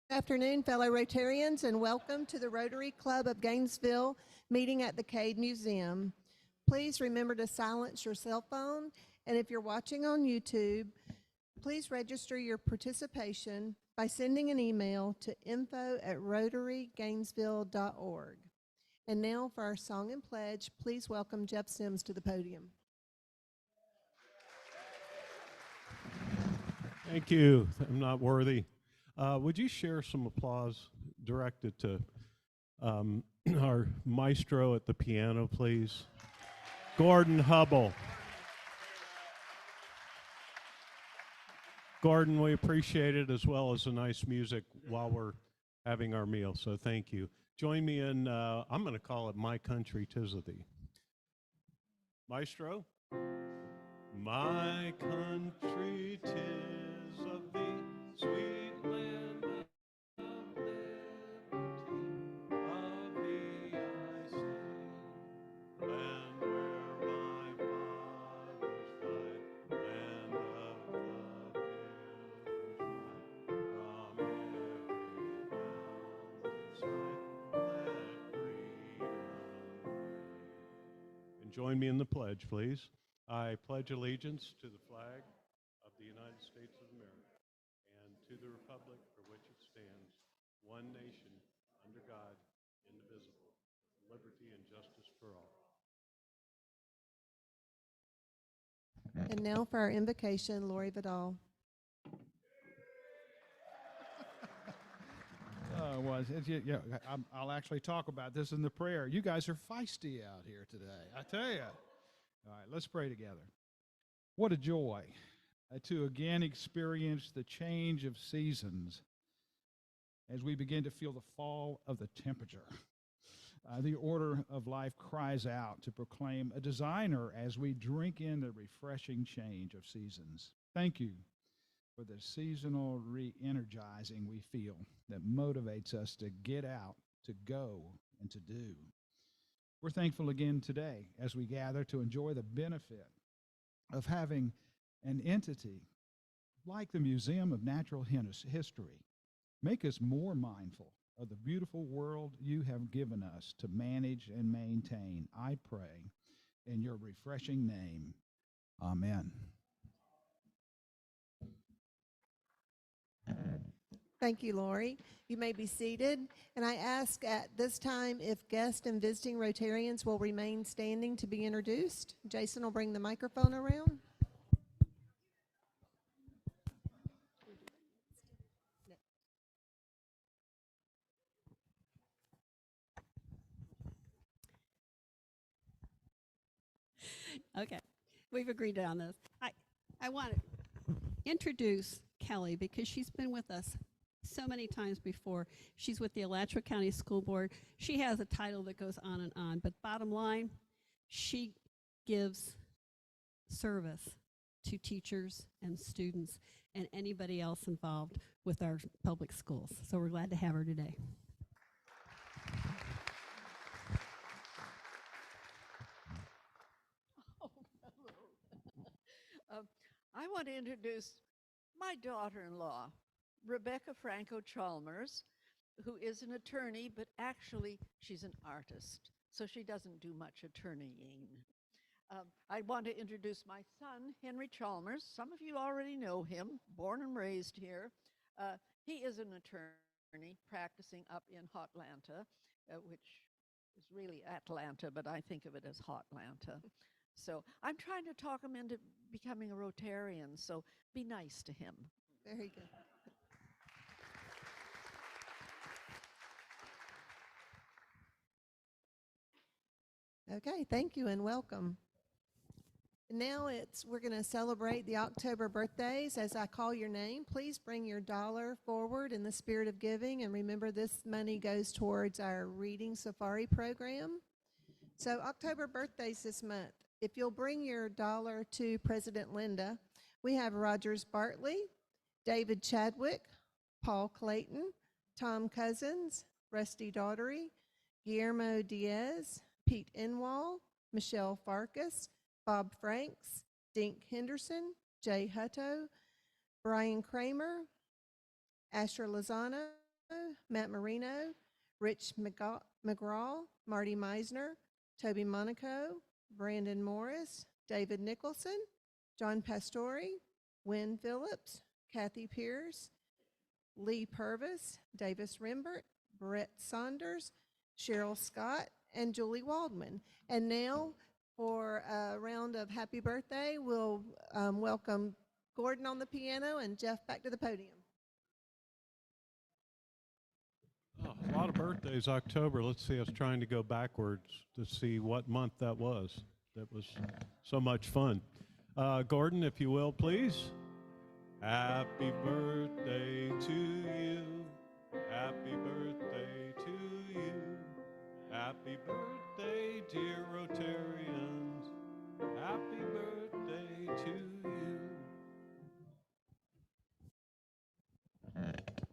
Good afternoon, fellow Rotarians, and welcome to the Rotary Club of Gainesville meeting at the Cade Museum. Please remember to silence your cell phone, and if you're watching on YouTube, please register your participation by sending an email to info@rotarygainesville.org. And now for our song and pledge, please welcome Jeff Sims to the podium. Thank you. I'm not worthy. Would you share some applause directed to our maestro at the piano, please? Gordon Hubble. Gordon, we appreciate it, as well as the nice music while we're having our meal, so thank you. Join me in, I'm going to call it My Country 'Tis of Thee. Maestro? My country 'tis of thee, sweet land of liberty, of thee I sing, land where my fathers died, land of the Pilgrims ride, from every mountainside, let freedom ring. And join me in the pledge, please. I pledge allegiance to the flag of the United States of America and to the republic for which it stands, one nation, under God, indivisible, with liberty and justice for all. And now for our invocation, Lori Vidal. I'll actually talk about this in the prayer. You guys are feisty out here today, I tell you. All right, let's pray together. What a joy to again experience the change of seasons as we begin to feel the fall of the temperature. The order of life cries out to proclaim a designer as we drink in the refreshing change of seasons. Thank you for the seasonal re-energizing we feel that motivates us to get out, to go, and to do. We're thankful again today as we gather to enjoy the benefit of having an entity like the Museum of Natural History make us more mindful of the beautiful world you have given us to manage and maintain. I pray in your refreshing name. Amen. Thank you, Lori. You may be seated. And I ask at this time if guests and visiting Rotarians will remain standing to be introduced. Jason will bring the microphone around. Okay, we've agreed on this. I want to introduce Kelly because she's been with us so many times before. She's with the Alachua County School Board. She has a title that goes on, but bottom line, she gives service to teachers and students and anybody else involved with our public schools. So we're glad to have her today. I want to introduce my daughter-in-law, Rebecca Franco Chalmers, who is an attorney, but actually she's an artist, so she doesn't do much attorneying. I want to introduce my son, Henry Chalmers. Some of you already know him, born and raised here. He is an attorney practicing up in Hotlanta, which is really Atlanta, but I think of it as Hotlanta. So I'm trying to talk him into becoming a Rotarian, so be nice to him. Very good. Okay, thank you and welcome. Now we're going to celebrate the October birthdays. As I call your name, please bring your dollar forward in the spirit of giving, and remember this money goes towards our Reading Safari program. So October birthdays this month. If you'll bring your dollar to President Linda, we have Rogers Bartley, David Chadwick, Paul Clayton, Tom Cousins, Rusty Daughtery, Guillermo Diaz, Pete Enwall, Michelle Farkas, Bob Franks, Dink Henderson, Jay Hutto, Brian Kramer, Asher Lozano, Matt Marino, Rich McGraw, Marty Meisner, Toby Monaco, Brandon Morris, David Nicholson, John Pastore, Wynn Phillips, Kathy Pierce, Lee Purvis, Davis Rimbert, Brett Saunders, Cheryl Scott, and Julie Waldman. And now for a round of happy birthday, we'll welcome Gordon on the piano and Jeff back to the podium. Oh, a lot of birthdays, October. Let's see, I was trying to go backwards to see what month that was. That was so much fun. Gordon, if you will, please. Happy birthday to you. Happy birthday to you. Happy birthday, dear Rotarians. Happy birthday to you.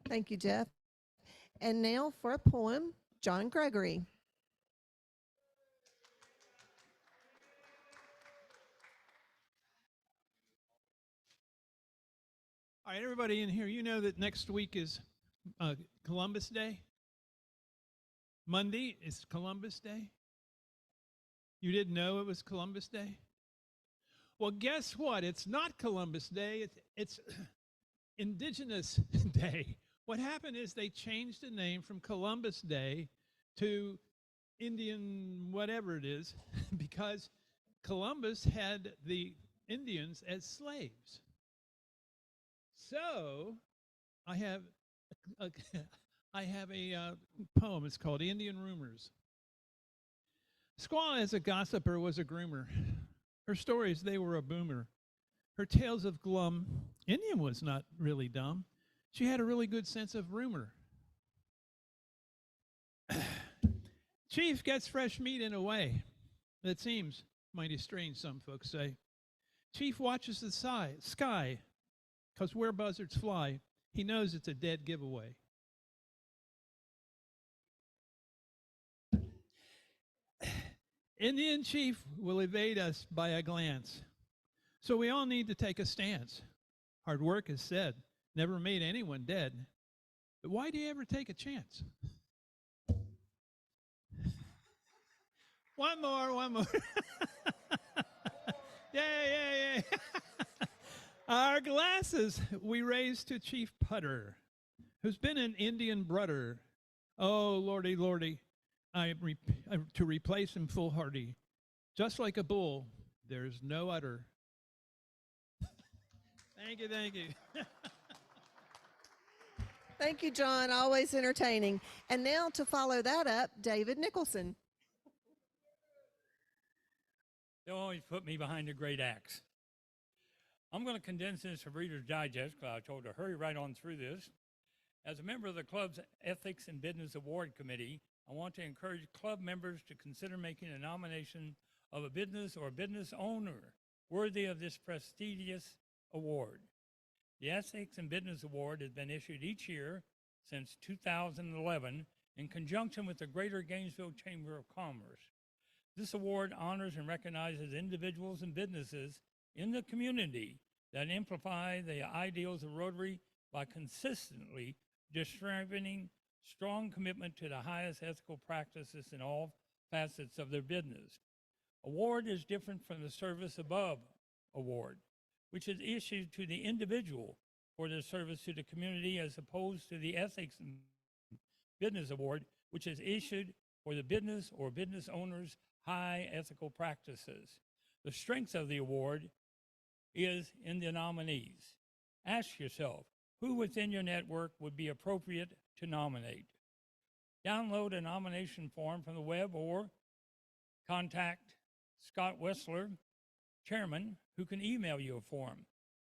Thank you, Jeff. And now for a poem, John Gregory. All right, everybody in here, you know that next week is Columbus Day? Monday is Columbus Day? You didn't know it was Columbus Day? Well, guess what? It's not Columbus Day. It's Indigenous Day. What happened is they changed the name from Columbus Day to Indian whatever it is because Columbus had the Indians as slaves. So I have a poem. It's called Indian Rumors. Squaw as a gossiper was a groomer. Her stories, they were a boomer. Her tales of glum, Indian was not really dumb. She had a really good sense of rumor. Chief gets fresh meat in a way that seems mighty strange, some folks say. Chief watches the sky, because where buzzards fly, he knows it's a dead giveaway. Indian chief will evade us by a glance. So we all need to take a stance. Hard work is said, never made anyone dead. But why do you ever take a chance? One more. Yay. Our glasses we raise to Chief Putter, who's been an Indian brother. Oh, lordy, to replace him foolhardy. Just like a bull, there's no udder. Thank you. Thank you, John. Always entertaining. And now to follow that up, David Nicholson. They'll always put me behind a great axe. I'm going to condense this for Reader's Digest because I was told to hurry right on through this. As a member of the club's Ethics and Business Award Committee, I want to encourage club members to consider making a nomination of a business or business owner worthy of this prestigious award. The Ethics and Business Award has been issued each year since 2011 in conjunction with the Greater Gainesville Chamber of Commerce. This award honors and recognizes individuals and businesses in the community that amplify the ideals of Rotary by consistently distributing strong commitment to the highest ethical practices in all facets of their business. Award is different from the Service Above Award, which is issued to the individual for their service to the community, as opposed to the Ethics and Business Award, which is issued for the business or business owner's high ethical practices. The strength of the award is in the nominees. Ask yourself, who within your network would be appropriate to nominate? Download a nomination form from the web or contact Scott Wessler, chairman, who can email you a form.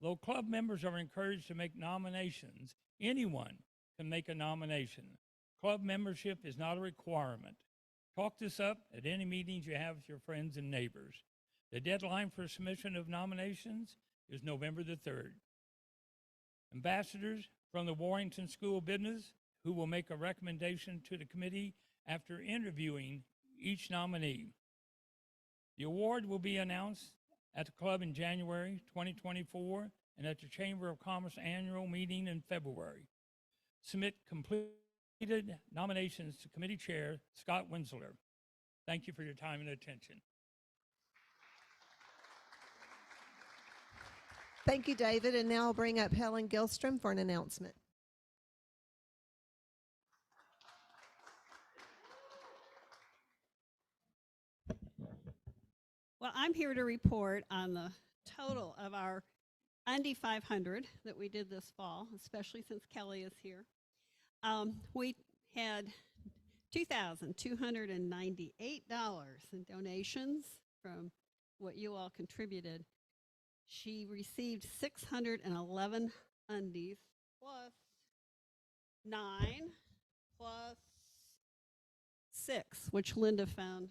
Though club members are encouraged to make nominations, anyone can make a nomination. Club membership is not a requirement. Talk this up at any meetings you have with your friends and neighbors. The deadline for submission of nominations is November the 3rd. Ambassadors from the Warrington School of Business, who will make a recommendation to the committee after interviewing each nominee. The award will be announced at the club in January 2024 and at the Chamber of Commerce annual meeting in February. Submit complete nominations to Committee Chair Scott Winsler. Thank you for your time and attention. Thank you, David. And now I'll bring up Helen Gilstrom for an announcement. Well, I'm here to report on the total of our Undy 500 that we did this fall, especially since Kelly is here. We had $2,298 in donations from what you all contributed. She received 611 undies plus 9 plus 6, which Linda found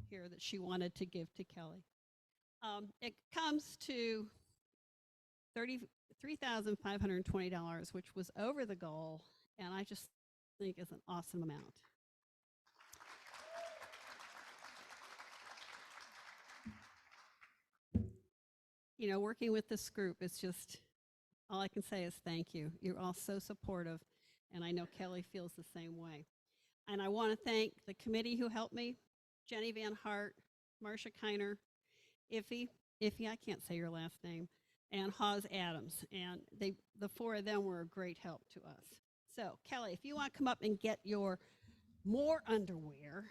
here that she wanted to give to Kelly. It comes to $33,520, which was over the goal, and I just think is an awesome amount. You know, working with this group, it's just, all I can say is thank you. You're all so supportive, and I know Kelly feels the same way. And I want to thank the committee who helped me, Jenny Van Hart, Marcia Kiner, Iffy, I can't say your last name, and Hawes Adams. And the 4 of them were a great help to us. So, Kelly, if you want to come up and get your more underwear.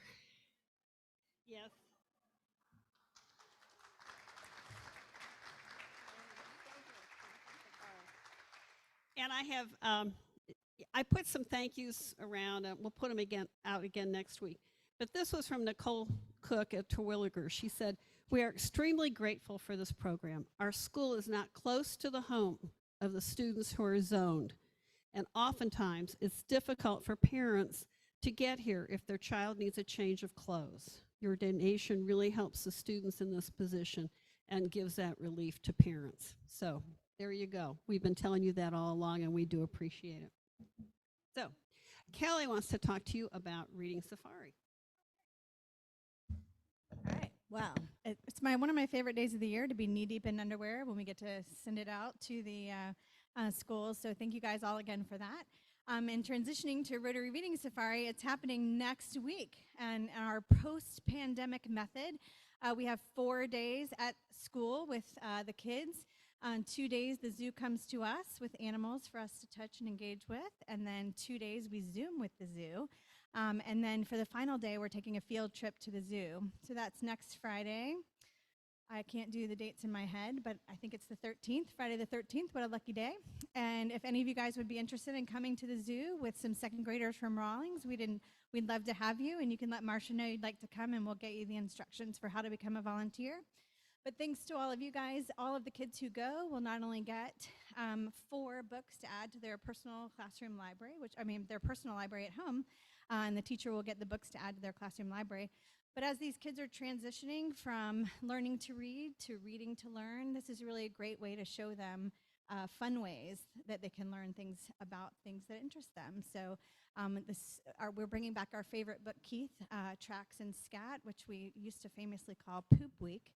Yes. And I have, I put some thank yous around. We'll put them out again next week. But this was from Nicole Cook at Terwilliger. She said, "We are extremely grateful for this program. Our school is not close to the home of the students who are zoned. And oftentimes it's difficult for parents to get here if their child needs a change of clothes. Your donation really helps the students in this position and gives that relief to parents." So there you go. We've been telling you that all along, and we do appreciate it. So Kelly wants to talk to you about Reading Safari. All right. Well, it's one of my favorite days of the year to be knee-deep in underwear when we get to send it out to the schools. So thank you guys all again for that. And transitioning to Rotary Reading Safari, it's happening next week. And our post-pandemic method, we have 4 days at school with the kids. On 2 days, the zoo comes to us with animals for us to touch and engage with. And then 2 days, we Zoom with the zoo. And then for the final day, we're taking a field trip to the zoo. So that's next Friday. I can't do the dates in my head, but I think it's the 13th, Friday the 13th. What a lucky day. And if any of you guys would be interested in coming to the zoo with some second graders from Rawlings, we'd love to have you. And you can let Marcia know you'd like to come, and we'll get you the instructions for how to become a volunteer. But thanks to all of you guys, all of the kids who go will not only get 4 books to add to their personal classroom library, their personal library at home, and the teacher will get the books to add to their classroom library. But as these kids are transitioning from learning to read to reading to learn, this is really a great way to show them fun ways that they can learn things about things that interest them. So we're bringing back our favorite book, Keith, Tracks and Scat, which we used to famously call Poop Week.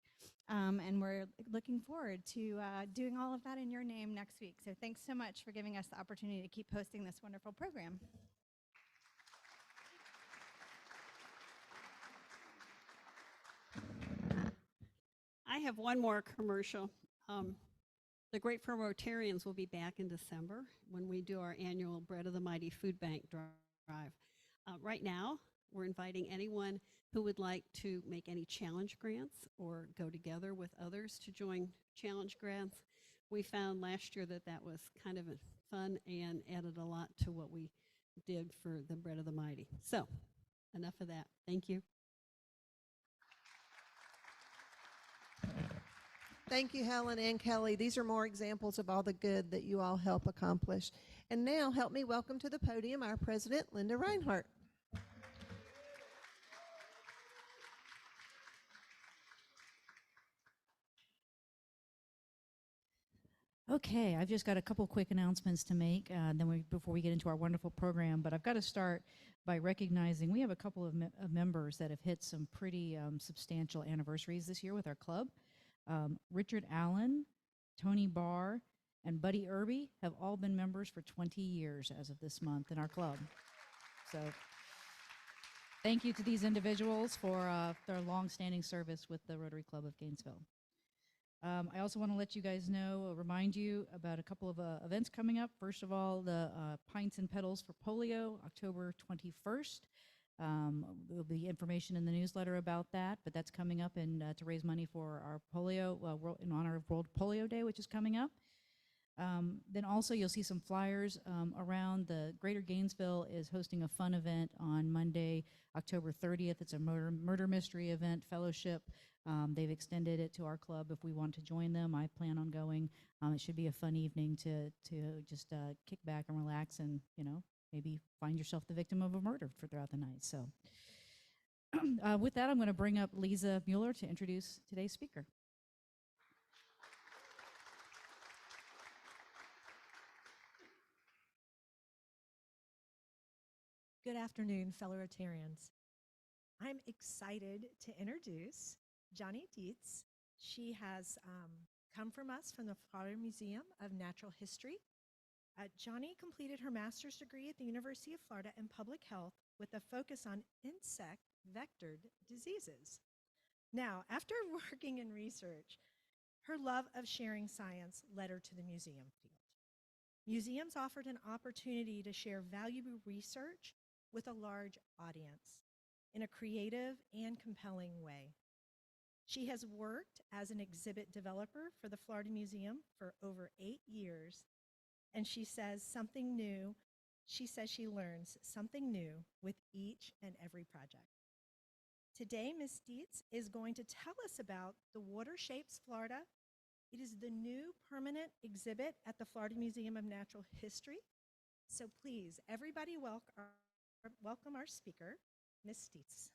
And we're looking forward to doing all of that in your name next week. So thanks so much for giving us the opportunity to keep hosting this wonderful program. I have one more commercial. The Grateful Rotarians will be back in December when we do our annual Bread of the Mighty Food Bank drive. Right now, we're inviting anyone who would like to make any challenge grants or go together with others to join challenge grants. We found last year that was kind of fun and added a lot to what we did for the Bread of the Mighty. So, enough of that. Thank you. Thank you, Helen and Kelly. These are more examples of all the good that you all help accomplish. And now, help me welcome to the podium our president, Linda Reinhardt. Okay, I've just got a couple quick announcements to make before we get into our wonderful program. But I've got to start by recognizing we have a couple of members that have hit some pretty substantial anniversaries this year with our club. Richard Allen, Tony Barr, and Buddy Irby have all been members for 20 years as of this month in our club. So thank you to these individuals for their long-standing service with the Rotary Club of Gainesville. I also want to let you guys know, remind you about a couple of events coming up. First of all, the Pints and Pedals for Polio, October 21st. There'll be information in the newsletter about that, but that's coming up and to raise money for our polio, in honor of World Polio Day, which is coming up. Then also you'll see some flyers around. The Greater Gainesville is hosting a fun event on Monday, October 30th. It's a murder mystery event fellowship. They've extended it to our club if we want to join them. I plan on going. It should be a fun evening to just kick back and relax and, maybe find yourself the victim of a murder throughout the night. So with that, I'm going to bring up Lisa Mueller to introduce today's speaker. Good afternoon, fellow Rotarians. I'm excited to introduce Jonnie Deitz. She has come from us from the Florida Museum of Natural History. Jonnie completed her master's degree at the University of Florida in public health with a focus on insect vectored diseases. Now, after working in research, her love of sharing science led her to the museum field. Museums offered an opportunity to share valuable research with a large audience in a creative and compelling way. She has worked as an exhibit developer for the Florida Museum for over 8 years, and she says she learns something new with each and every project. Today, Ms. Deitz is going to tell us about the Water Shapes Florida. It is the new permanent exhibit at the Florida Museum of Natural History. So please, everybody welcome our speaker, Ms. Deitz.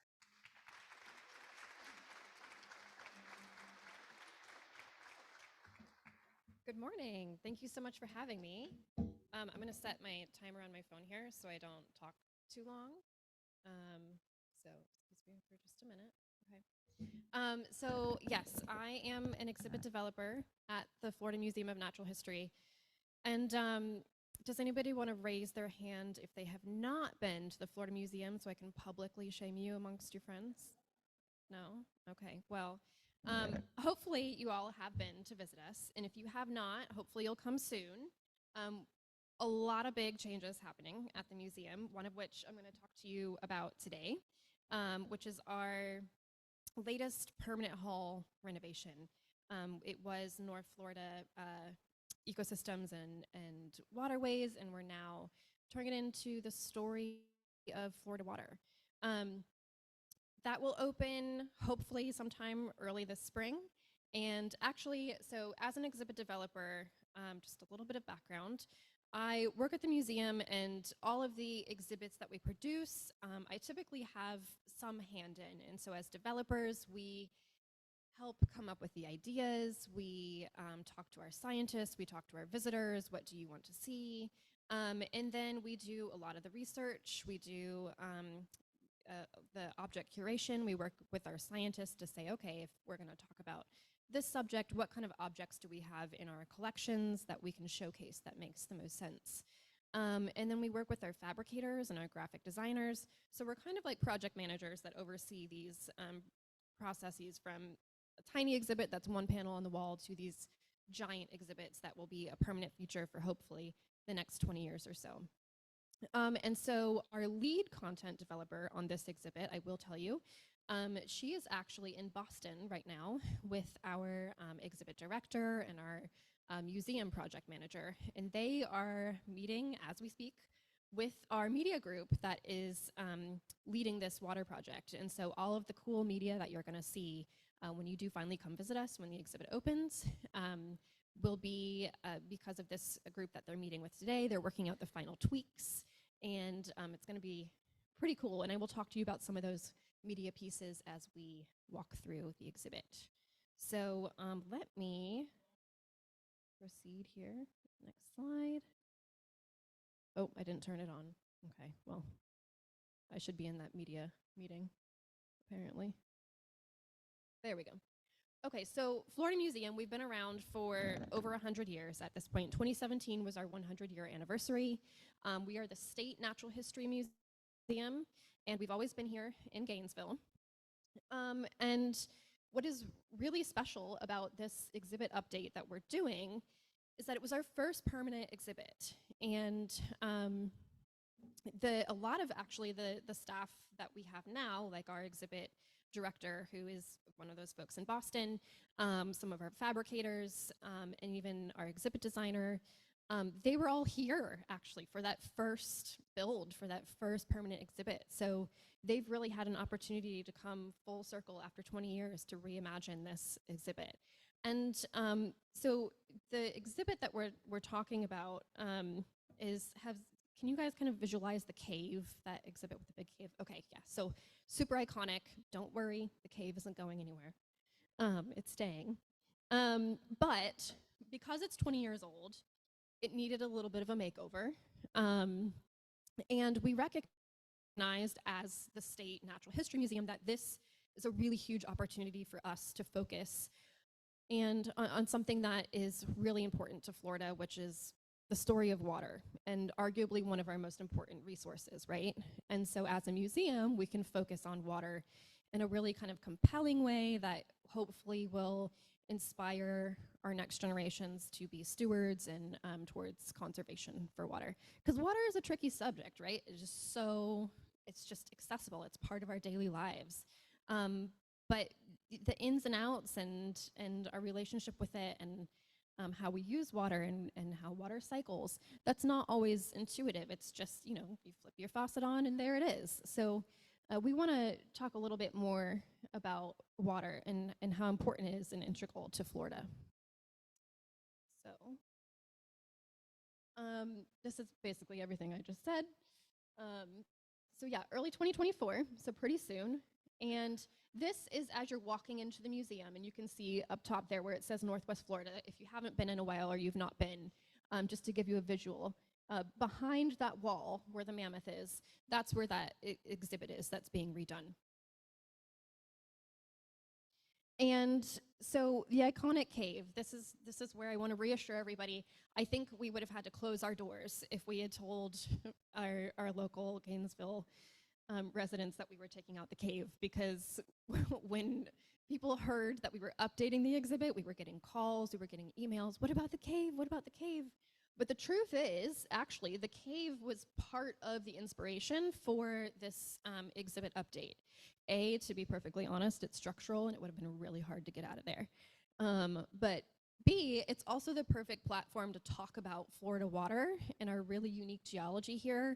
Good morning. Thank you so much for having me. I'm going to set my timer on my phone here so I don't talk too long. So excuse me for just a minute. Okay. So yes, I am an exhibit developer at the Florida Museum of Natural History. And does anybody want to raise their hand if they have not been to the Florida Museum so I can publicly shame you amongst your friends? No? Okay. Well, hopefully you all have been to visit us. And if you have not, hopefully you'll come soon. A lot of big changes happening at the museum, one of which I'm going to talk to you about today, which is our latest permanent hall renovation. It was North Florida ecosystems and waterways, and we're now turning it into the story of Florida water. That will open hopefully sometime early this spring. And actually, so as an exhibit developer, just a little bit of background, I work at the museum, and all of the exhibits that we produce, I typically have some hand in. And so as developers, we help come up with the ideas. We talk to our scientists, we talk to our visitors, what do you want to see? And then we do a lot of the research. We do the object curation. We work with our scientists to say, okay, if we're going to talk about this subject, what kind of objects do we have in our collections that we can showcase that makes the most sense? And then we work with our fabricators and our graphic designers. So we're kind of like project managers that oversee these processes, from a tiny exhibit that's one panel on the wall to these giant exhibits that will be a permanent feature for hopefully the next 20 years or so. And so our lead content developer on this exhibit, I will tell you, she is actually in Boston right now with our exhibit director and our museum project manager. And they are meeting as we speak with our media group that is leading this water project. And so all of the cool media that you're going to see when you do finally come visit us, when the exhibit opens, will be because of this group that they're meeting with today. They're working out the final tweaks, and it's going to be pretty cool. And I will talk to you about some of those media pieces as we walk through the exhibit. So let me proceed here. Next slide. Oh, I didn't turn it on. Okay, well, I should be in that media meeting, apparently. There we go. Okay, so Florida Museum, we've been around for over 100 years at this point. 2017 was our 100-year anniversary. We are the state natural history museum Museum, and we've always been here in Gainesville. And what is really special about this exhibit update that we're doing is that it was our first permanent exhibit. And a lot of actually the staff that we have now, like our exhibit director, who is one of those folks in Boston, some of our fabricators, and even our exhibit designer, they were all here actually for that first build, for that first permanent exhibit. So they've really had an opportunity to come full circle after 20 years to reimagine this exhibit. And so the exhibit that we're talking about can you guys kind of visualize the cave, that exhibit with the big cave? Okay, yeah, so super iconic. Don't worry, the cave isn't going anywhere. It's staying. But because it's 20 years old, it needed a little bit of a makeover. And we recognized as the State Natural History Museum that this is a really huge opportunity for us to focus and on something that is really important to Florida, which is the story of water, and arguably one of our most important resources, right? And so as a museum, we can focus on water in a really kind of compelling way that hopefully will inspire our next generations to be stewards and towards conservation for water. Because water is a tricky subject, right? It's just accessible. It's part of our daily lives. But the ins and outs and our relationship with it and how we use water and how water cycles, that's not always intuitive. It's just, you flip your faucet on and there it is. So we want to talk a little bit more about water and how important it is and integral to Florida. So this is basically everything I just said. So yeah, early 2024, so pretty soon. And this is as you're walking into the museum, and you can see up top there where it says Northwest Florida, if you haven't been in a while or you've not been, just to give you a visual. Behind that wall where the mammoth is, that's where that exhibit is that's being redone. And so the iconic cave, this is where I want to reassure everybody. I think we would have had to close our doors if we had told our local Gainesville residents that we were taking out the cave, because when people heard that we were updating the exhibit, we were getting calls, we were getting emails, what about the cave, what about the cave? But the truth is, actually, the cave was part of the inspiration for this exhibit update. A, to be perfectly honest, it's structural and it would have been really hard to get out of there. But B, it's also the perfect platform to talk about Florida water and our really unique geology here,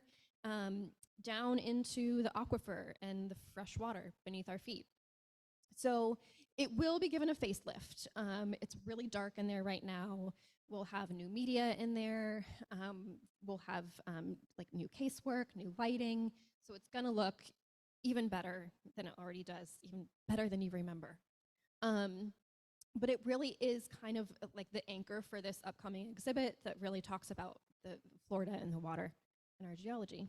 down into the aquifer and the fresh water beneath our feet. So it will be given a facelift. It's really dark in there right now. We'll have new media in there. We'll have like new casework, new lighting. So it's gonna look even better than it already does, even better than you remember. But it really is kind of like the anchor for this upcoming exhibit that really talks about the Florida and the water and our geology.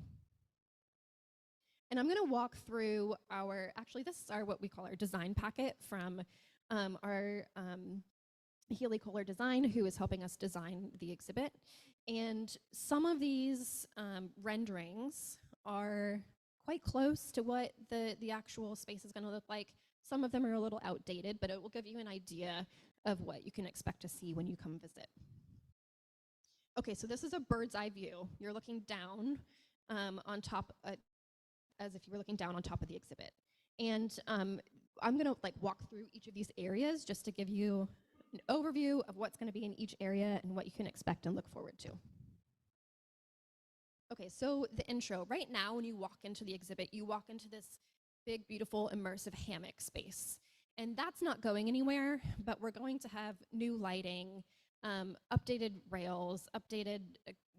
And I'm gonna walk through actually this is what we call our design packet from our Healy Kohler Design, who is helping us design the exhibit. And some of these renderings are quite close to what the actual space is gonna look like. Some of them are a little outdated, but it will give you an idea of what you can expect to see when you come visit. Okay, so this is a bird's eye view. You're looking down on top, as if you were looking down on top of the exhibit. And I'm gonna walk through each of these areas just to give you an overview of what's gonna be in each area and what you can expect and look forward to. Okay, so the intro. Right now, when you walk into the exhibit, you walk into this big, beautiful, immersive hammock space. And that's not going anywhere, but we're going to have new lighting, updated rails, updated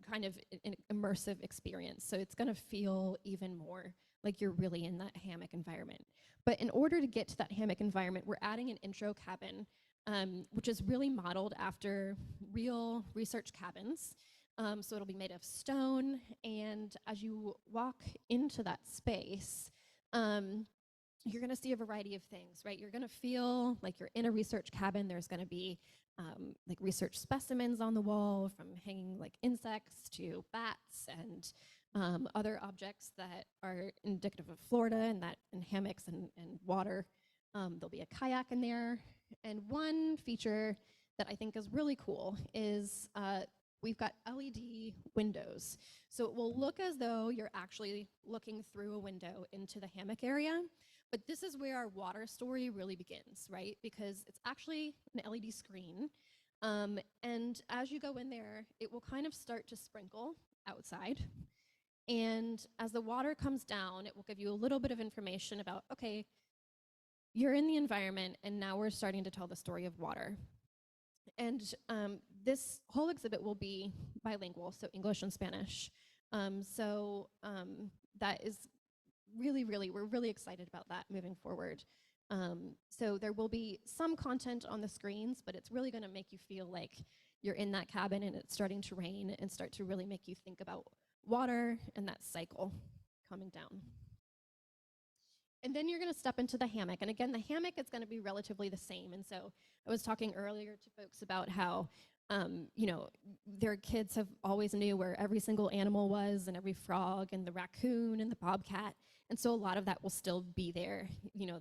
kind of an immersive experience. So it's gonna feel even more like you're really in that hammock environment. But in order to get to that hammock environment, we're adding an intro cabin, which is really modeled after real research cabins. So it'll be made of stone, and as you walk into that space, you're gonna see a variety of things, right? You're gonna feel like you're in a research cabin. There's gonna be like research specimens on the wall, from hanging like insects to bats and other objects that are indicative of Florida and hammocks and water. There'll be a kayak in there. And one feature that I think is really cool is we've got LED windows. So it will look as though you're actually looking through a window into the hammock area. But this is where our water story really begins, right? Because it's actually an LED screen. And as you go in there, it will kind of start to sprinkle outside. And as the water comes down, it will give you a little bit of information about, okay, you're in the environment, and now we're starting to tell the story of water. And this whole exhibit will be bilingual, so English and Spanish. That is really, we're really excited about that moving forward. So there will be some content on the screens, but it's really gonna make you feel like you're in that cabin and it's starting to rain and start to really make you think about water and that cycle coming down. And then you're gonna step into the hammock. And again, the hammock is gonna be relatively the same. And so I was talking earlier to folks about how, their kids have always knew where every single animal was and every frog and the raccoon and the bobcat. And so a lot of that will still be there,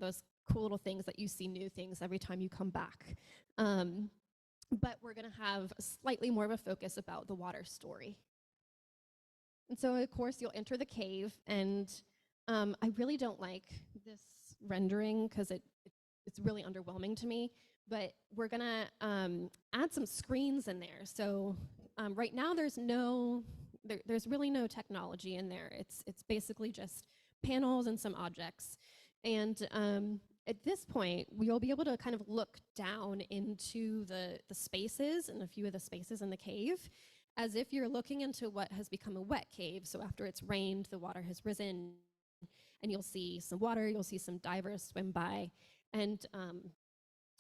those cool little things that you see new things every time you come back. But we're gonna have slightly more of a focus about the water story. And so of course you'll enter the cave, and I really don't like this rendering because it's really underwhelming to me, but we're gonna add some screens in there. So right now there's really no technology in there. It's basically just panels and some objects. And at this point, we'll be able to kind of look down into the spaces and a few of the spaces in the cave as if you're looking into what has become a wet cave. So after it's rained, the water has risen, and you'll see some water, you'll see some divers swim by. And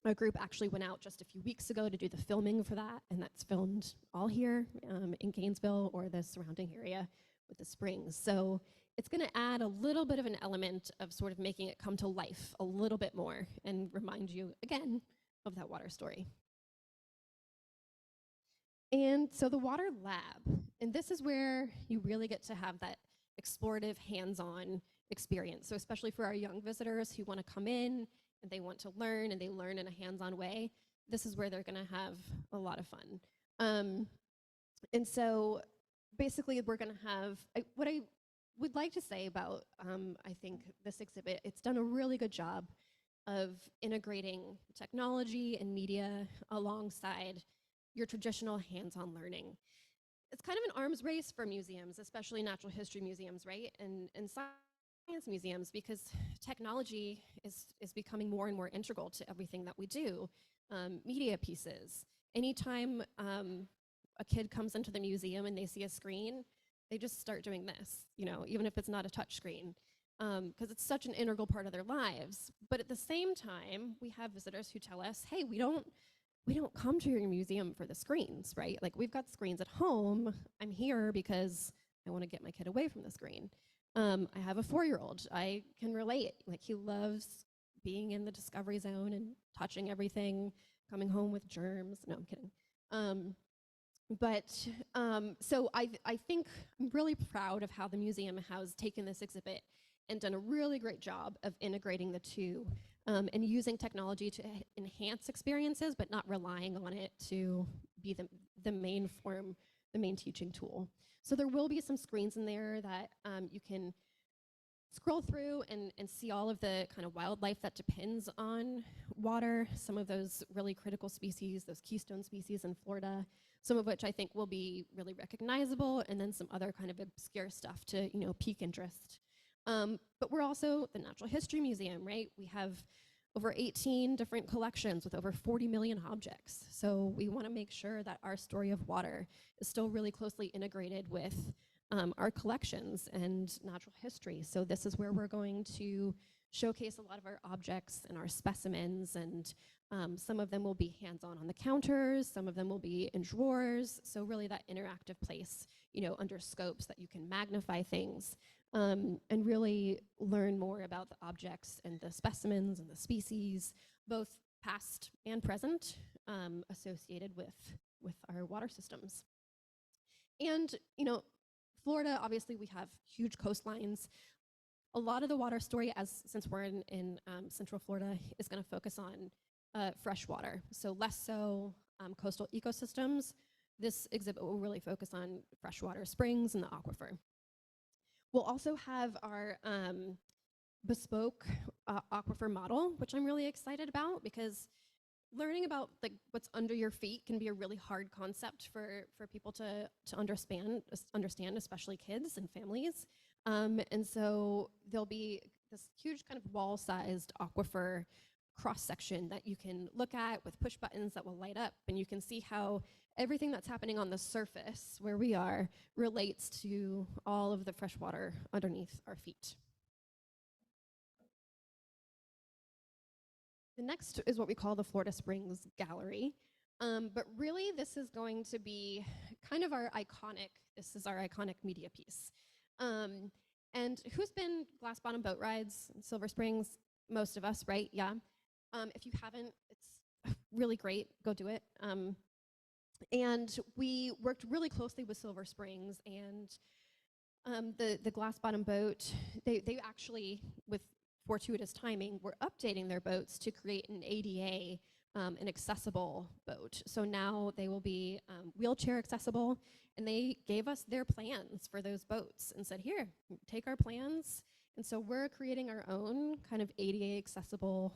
a group actually went out just a few weeks ago to do the filming for that, and that's filmed all here in Gainesville or the surrounding area with the springs. So it's gonna add a little bit of an element of sort of making it come to life a little bit more and remind you, again, of that water story. And so the water lab, and this is where you really get to have that explorative, hands-on experience. So especially for our young visitors who wanna come in and they want to learn and they learn in a hands-on way, this is where they're gonna have a lot of fun. And so basically we're gonna have, what I would like to say about, I think, this exhibit, it's done a really good job of integrating technology and media alongside your traditional hands-on learning. It's kind of an arms race for museums, especially natural history museums, right? And science museums, because technology is becoming more and more integral to everything that we do. Media pieces. Anytime a kid comes into the museum and they see a screen, they just start doing this, even if it's not a touch screen, because it's such an integral part of their lives. But at the same time, we have visitors who tell us, hey, we don't come to your museum for the screens, right? Like, we've got screens at home. I'm here because I want to get my kid away from the screen. I have a 4-year-old. I can relate. Like, he loves being in the discovery zone and touching everything, coming home with germs. No, I'm kidding. So I think I'm really proud of how the museum has taken this exhibit and done a really great job of integrating the two and using technology to enhance experiences, but not relying on it to be the main form, the main teaching tool. So there will be some screens in there that you can scroll through and see all of the kind of wildlife that depends on water, some of those really critical species, those keystone species in Florida, some of which I think will be really recognizable, and then some other kind of obscure stuff to pique interest. But we're also the Natural History Museum, right? We have over 18 different collections with over 40 million objects. So we want to make sure that our story of water is still really closely integrated with our collections and natural history. So this is where we're going to showcase a lot of our objects and our specimens, and some of them will be hands-on on the counters, some of them will be in drawers, so really that interactive place, under scopes that you can magnify things and really learn more about the objects and the specimens and the species, both past and present, associated with our water systems. And, Florida, obviously, we have huge coastlines. A lot of the water story, since we're in Central Florida, is going to focus on fresh water. So less so coastal ecosystems. This exhibit will really focus on freshwater springs and the aquifer. We'll also have our bespoke aquifer model, which I'm really excited about because learning about what's under your feet can be a really hard concept for people to understand, especially kids and families. And so there'll be this huge kind of wall-sized aquifer cross-section that you can look at with push buttons that will light up, and you can see how everything that's happening on the surface where we are relates to all of the fresh water underneath our feet. The next is what we call the Florida Springs Gallery. But really, this is going to be kind of our iconic media piece. And who's been glass bottom boat rides in Silver Springs? Most of us, right? Yeah. If you haven't, it's really great. Go do it. And we worked really closely with Silver Springs, and the glass bottom boat, they actually, with fortuitous timing, were updating their boats to create an ADA, an accessible boat. So now they will be wheelchair accessible, and they gave us their plans for those boats and said, here, take our plans. And so we're creating our own kind of ADA accessible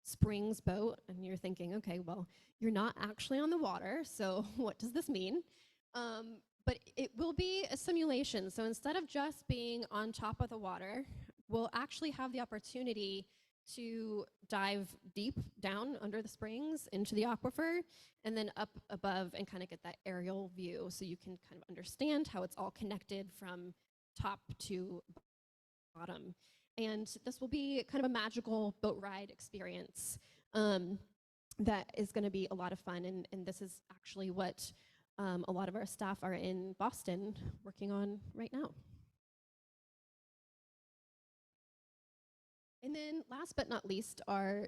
Springs boat. And you're thinking, okay, well, you're not actually on the water, so what does this mean? But it will be a simulation. So instead of just being on top of the water, we'll actually have the opportunity to dive deep down under the springs into the aquifer and then up above and kind of get that aerial view so you can kind of understand how it's all connected from top to bottom. And this will be kind of a magical boat ride experience that is going to be a lot of fun. And this is actually what a lot of our staff are in Boston working on right now. And then last but not least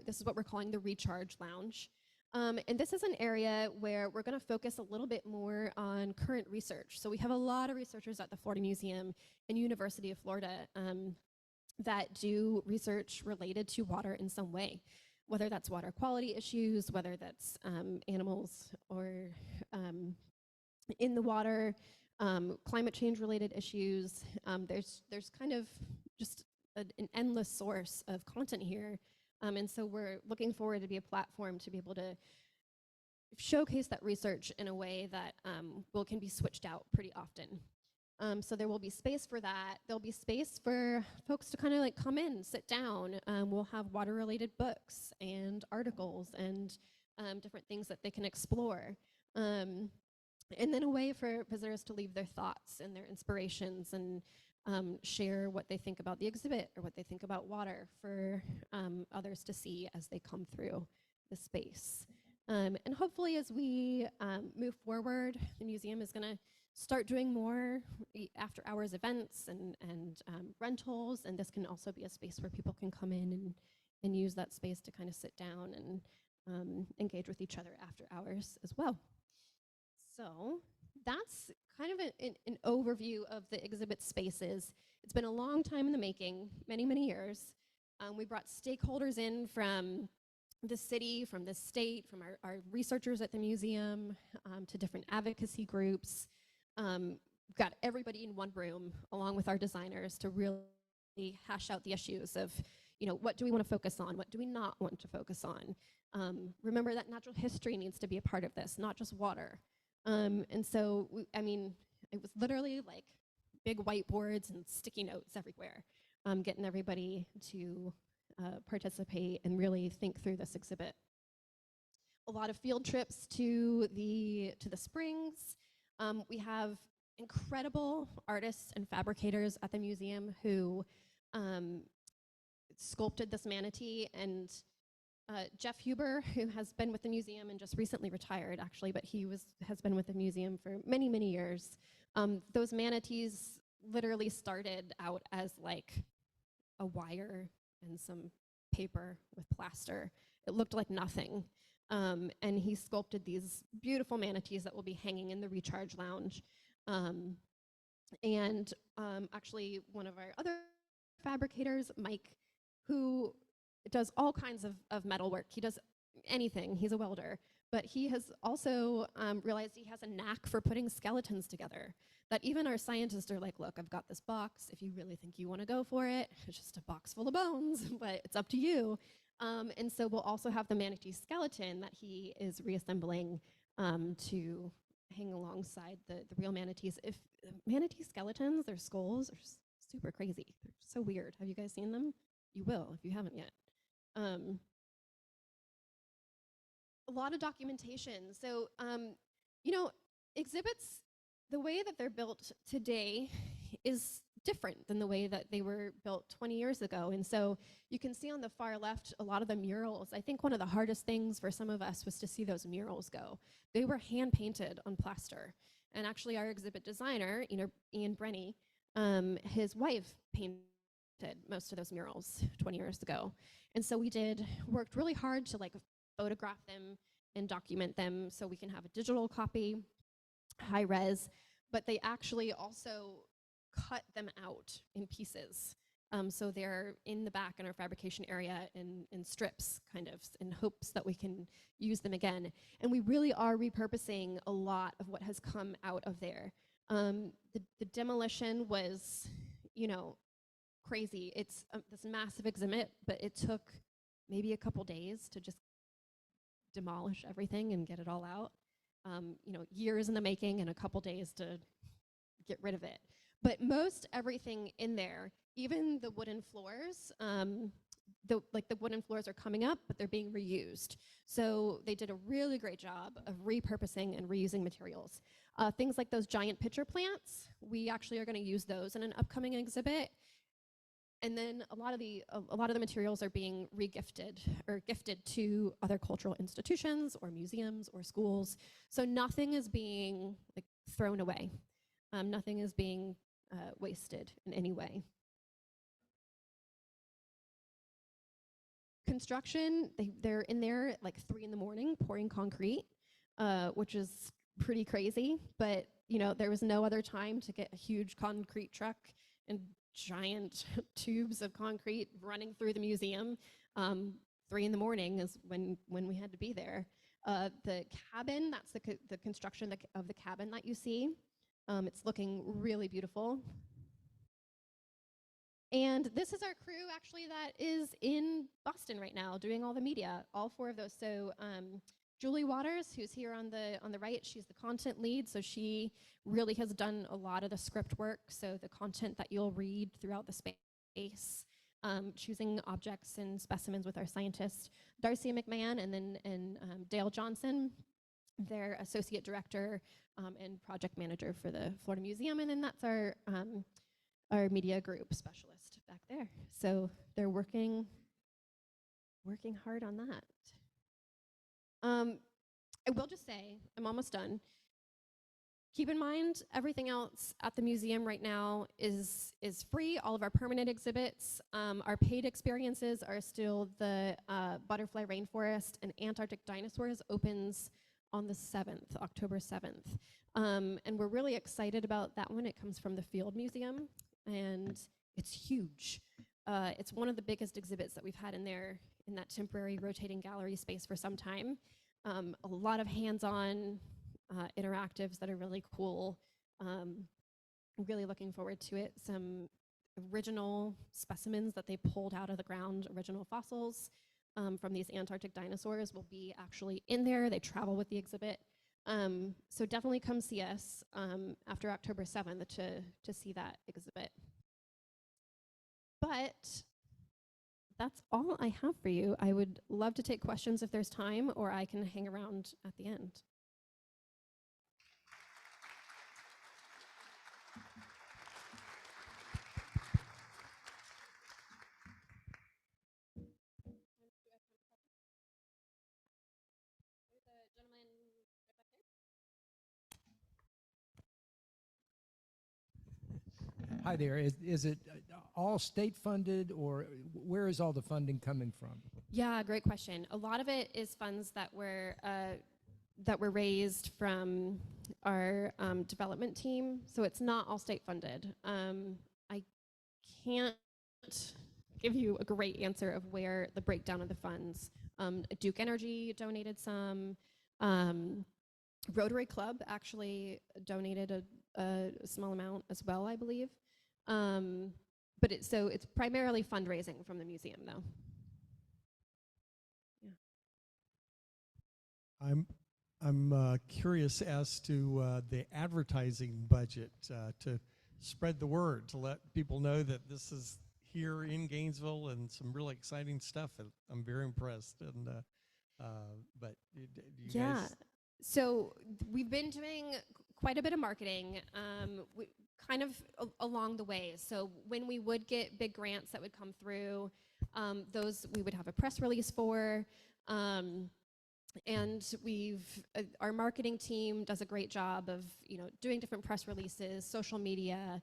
this is what we're calling the Recharge Lounge. And this is an area where we're going to focus a little bit more on current research. So we have a lot of researchers at the Florida Museum and University of Florida that do research related to water in some way, whether that's water quality issues, whether that's animals or in the water, climate change related issues. There's kind of just an endless source of content here. And so we're looking forward to be a platform to be able to showcase that research in a way that can be switched out pretty often. So there will be space for that. There'll be space for folks to kind of like come in, sit down. We'll have water-related books and articles and different things that they can explore. And then a way for visitors to leave their thoughts and their inspirations and share what they think about the exhibit or what they think about water for others to see as they come through the space. And hopefully as we move forward, the museum is going to start doing more after hours events and rentals, and this can also be a space where people can come in and use that space to kind of sit down and engage with each other after hours as well. So that's kind of an overview of the exhibit spaces. It's been a long time in the making, many, many years. We brought stakeholders in from the city, from the state, from our researchers at the museum, to different advocacy groups. Got everybody in one room along with our designers to really hash out the issues of, what do we want to focus on? What do we not want to focus on? Remember that natural history needs to be a part of this, not just water. And so, it was literally like big whiteboards and sticky notes everywhere, getting everybody to participate and really think through this exhibit. A lot of field trips to the springs. We have incredible artists and fabricators at the museum who sculpted this manatee, and Jeff Huber, who has been with the museum and just recently retired actually, but he has been with the museum for many, many years. Those manatees literally started out as like a wire and some paper with plaster. It looked like nothing. And he sculpted these beautiful manatees that will be hanging in the Recharge Lounge. And actually, one of our other fabricators, Mike, who does all kinds of metal work. He does anything. He's a welder. But he has also realized he has a knack for putting skeletons together. That even our scientists are like, look, I've got this box. If you really think you want to go for it, it's just a box full of bones, but it's up to you. And so we'll also have the manatee skeleton that he is reassembling to hang alongside the real manatees. If manatee skeletons, their skulls are super crazy. They're so weird. Have you guys seen them? You will if you haven't yet. A lot of documentation. So, you know, exhibits, the way that they're built today is different than the way that they were built 20 years ago. And so you can see on the far left a lot of the murals. I think one of the hardest things for some of us was to see those murals go. They were hand painted on plaster. And actually our exhibit designer, Ian Brenny, his wife painted most of those murals 20 years ago. And so we worked really hard to photograph them and document them so we can have a digital copy, high res, but they actually also cut them out in pieces. So they're in the back in our fabrication area in strips, kind of, in hopes that we can use them again. And we really are repurposing a lot of what has come out of there. The demolition was, crazy. It's this massive exhibit, but it took maybe a couple days to just demolish everything and get it all out. Years in the making and a couple days to get rid of it. But most everything in there, even the wooden floors, the wooden floors are coming up, but they're being reused. So they did a really great job of repurposing and reusing materials. Things like those giant pitcher plants, we actually are going to use those in an upcoming exhibit. And then a lot of the materials are being regifted or gifted to other cultural institutions or museums or schools. So nothing is being thrown away. Nothing is being wasted in any way. Construction, they're in there at 3 in the morning pouring concrete, which is pretty crazy. But there was no other time to get a huge concrete truck and giant tubes of concrete running through the museum. 3 in the morning is when we had to be there. The cabin, that's the construction of the cabin that you see. It's looking really beautiful. And this is our crew actually that is in Boston right now doing all the media, all 4 of those. So Julie Waters, who's here on the right, she's the content lead, so she really has done a lot of the script work, so the content that you'll read throughout the space, choosing objects and specimens with our scientists. Darcy McMahon and Dale Johnson, their associate director and project manager for the Florida Museum, and then that's our media group specialist back there. So they're working hard on that. I will just say, I'm almost done. Keep in mind, everything else at the museum right now is free. All of our permanent exhibits. Our paid experiences are still the Butterfly Rainforest and Antarctic Dinosaurs opens on the 7th, October 7th. And we're really excited about that one. It comes from the Field Museum, and it's huge. It's one of the biggest exhibits that we've had in there in that temporary rotating gallery space for some time. A lot of hands-on interactives that are really cool. Really looking forward to it. Some original specimens that they pulled out of the ground, original fossils from these Antarctic dinosaurs will be actually in there. They travel with the exhibit. So definitely come see us after October 7th to see that exhibit. But that's all I have for you. I would love to take questions if there's time, or I can hang around at the end. Hi there. Is it all state funded, or where is all the funding coming from? Yeah, great question. A lot of it is funds that were that were raised from our development team, so it's not all state funded. I can't give you a great answer of where the breakdown of the funds. Duke Energy donated some. Rotary Club actually donated a small amount as well, I believe. But it's primarily fundraising from the museum, though. Yeah. I'm curious as to the advertising budget to spread the word, to let people know that this is here in Gainesville and some really exciting stuff. And I'm very impressed. And but do you guys? So we've been doing quite a bit of marketing, kind of along the way. So when we would get big grants that would come through, those we would have a press release for. And our marketing team does a great job of, doing different press releases, social media,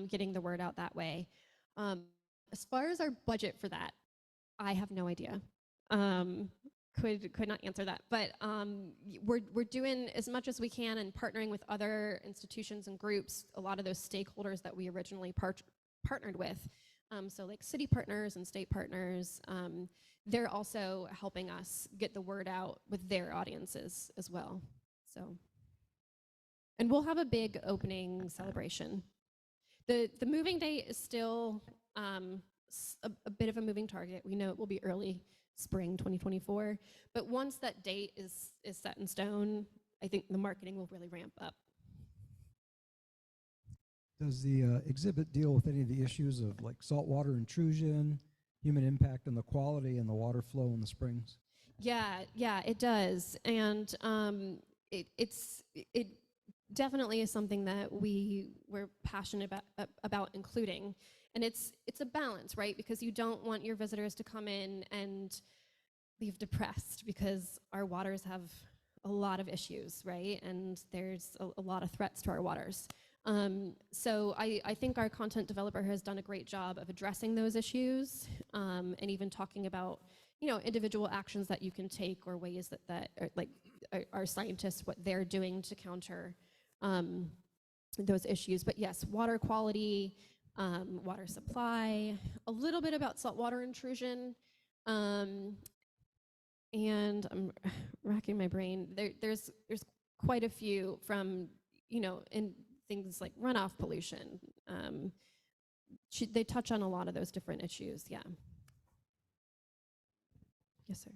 getting the word out that way. As far as our budget for that, I have no idea. Could not answer that, but we're doing as much as we can and partnering with other institutions and groups, a lot of those stakeholders that we originally partnered with. So like city partners and state partners, they're also helping us get the word out with their audiences as well. So, and we'll have a big opening celebration. The moving date is still a bit of a moving target. We know it will be early spring 2024, but once that date is set in stone, I think the marketing will really ramp up. Does the exhibit deal with any of the issues of like saltwater intrusion, human impact on the quality and the water flow in the springs? Yeah, it does, and it definitely is something that we're passionate about including. And it's a balance, right? Because you don't want your visitors to come in and leave depressed because our waters have a lot of issues, right? And there's a lot of threats to our waters. So I think our content developer has done a great job of addressing those issues, and even talking about, individual actions that you can take or ways that are, like our scientists, what they're doing to counter those issues. But yes, water quality, water supply, a little bit about saltwater intrusion, and I'm racking my brain. There's quite a few from, in things like runoff pollution. They touch on a lot of those different issues, yeah. Yes, sir.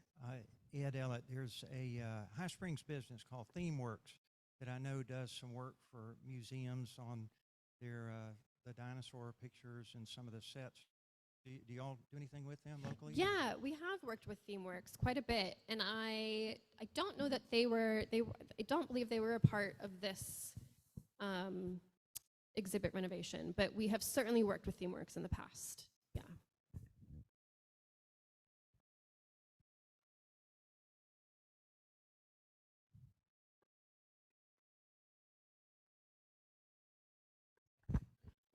Ed Ellett, there's a High Springs business called ThemeWorks that I know does some work for museums on their the dinosaur pictures and some of the sets. Do y'all do anything with them locally? Yeah, we have worked with ThemeWorks quite a bit, and I don't know that I don't believe they were a part of this exhibit renovation, but we have certainly worked with ThemeWorks in the past. Yeah.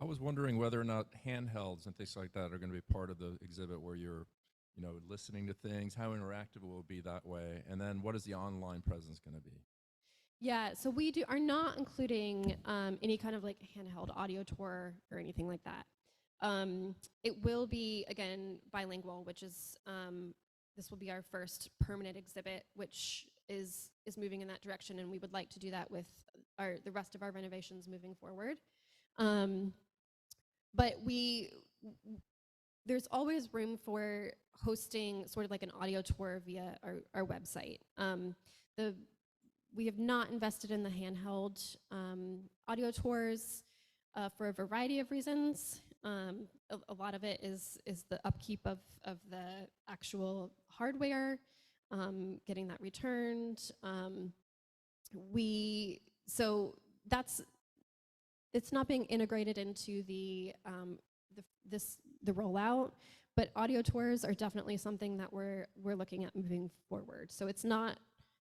I was wondering whether or not handhelds and things like that are going to be part of the exhibit where you're, listening to things. How interactive will it be that way? And then what is the online presence going to be? Yeah, so we are not including any kind of like handheld audio tour or anything like that. It will be, again, bilingual, which is, this will be our first permanent exhibit, which is moving in that direction, and we would like to do that with the rest of our renovations moving forward. But there's always room for hosting sort of like an audio tour via our website. We have not invested in the handheld audio tours for a variety of reasons. A lot of it is the upkeep of the actual hardware, getting that returned. It's not being integrated into the rollout, but audio tours are definitely something that we're looking at moving forward. So it's not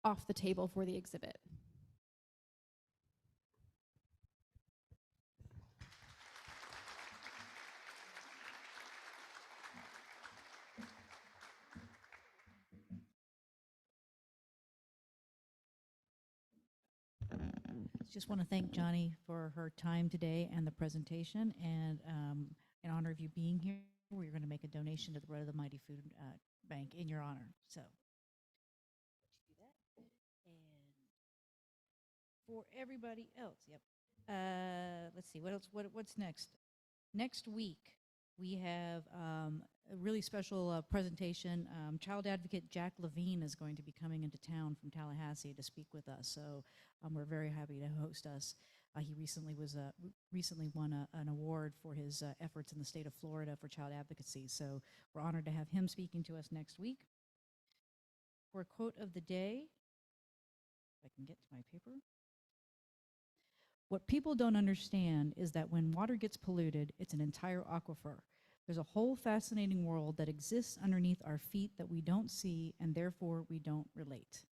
off the table for the exhibit. Just want to thank Jonnie for her time today and the presentation, and in honor of you being here, we're going to make a donation to the Road of the Mighty Food Bank in your honor. So, do that. And for everybody else, yep. Let's see, what else? What's next? Next week, we have a really special presentation. Child advocate Jack Levine is going to be coming into town from Tallahassee to speak with us. So we're very happy to host us. He recently won an award for his efforts in the state of Florida for child advocacy. So we're honored to have him speaking to us next week. For a quote of the day, if I can get to my paper. What people don't understand is that when water gets polluted, it's an entire aquifer. There's a whole fascinating world that exists underneath our feet that we don't see, and therefore we don't relate.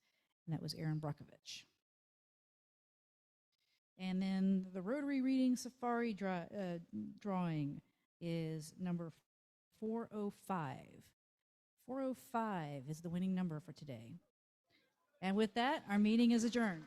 And that was Aaron Brockovich. And then the Rotary Reading Safari drawing is number 405. 405 is the winning number for today. And with that, our meeting is adjourned.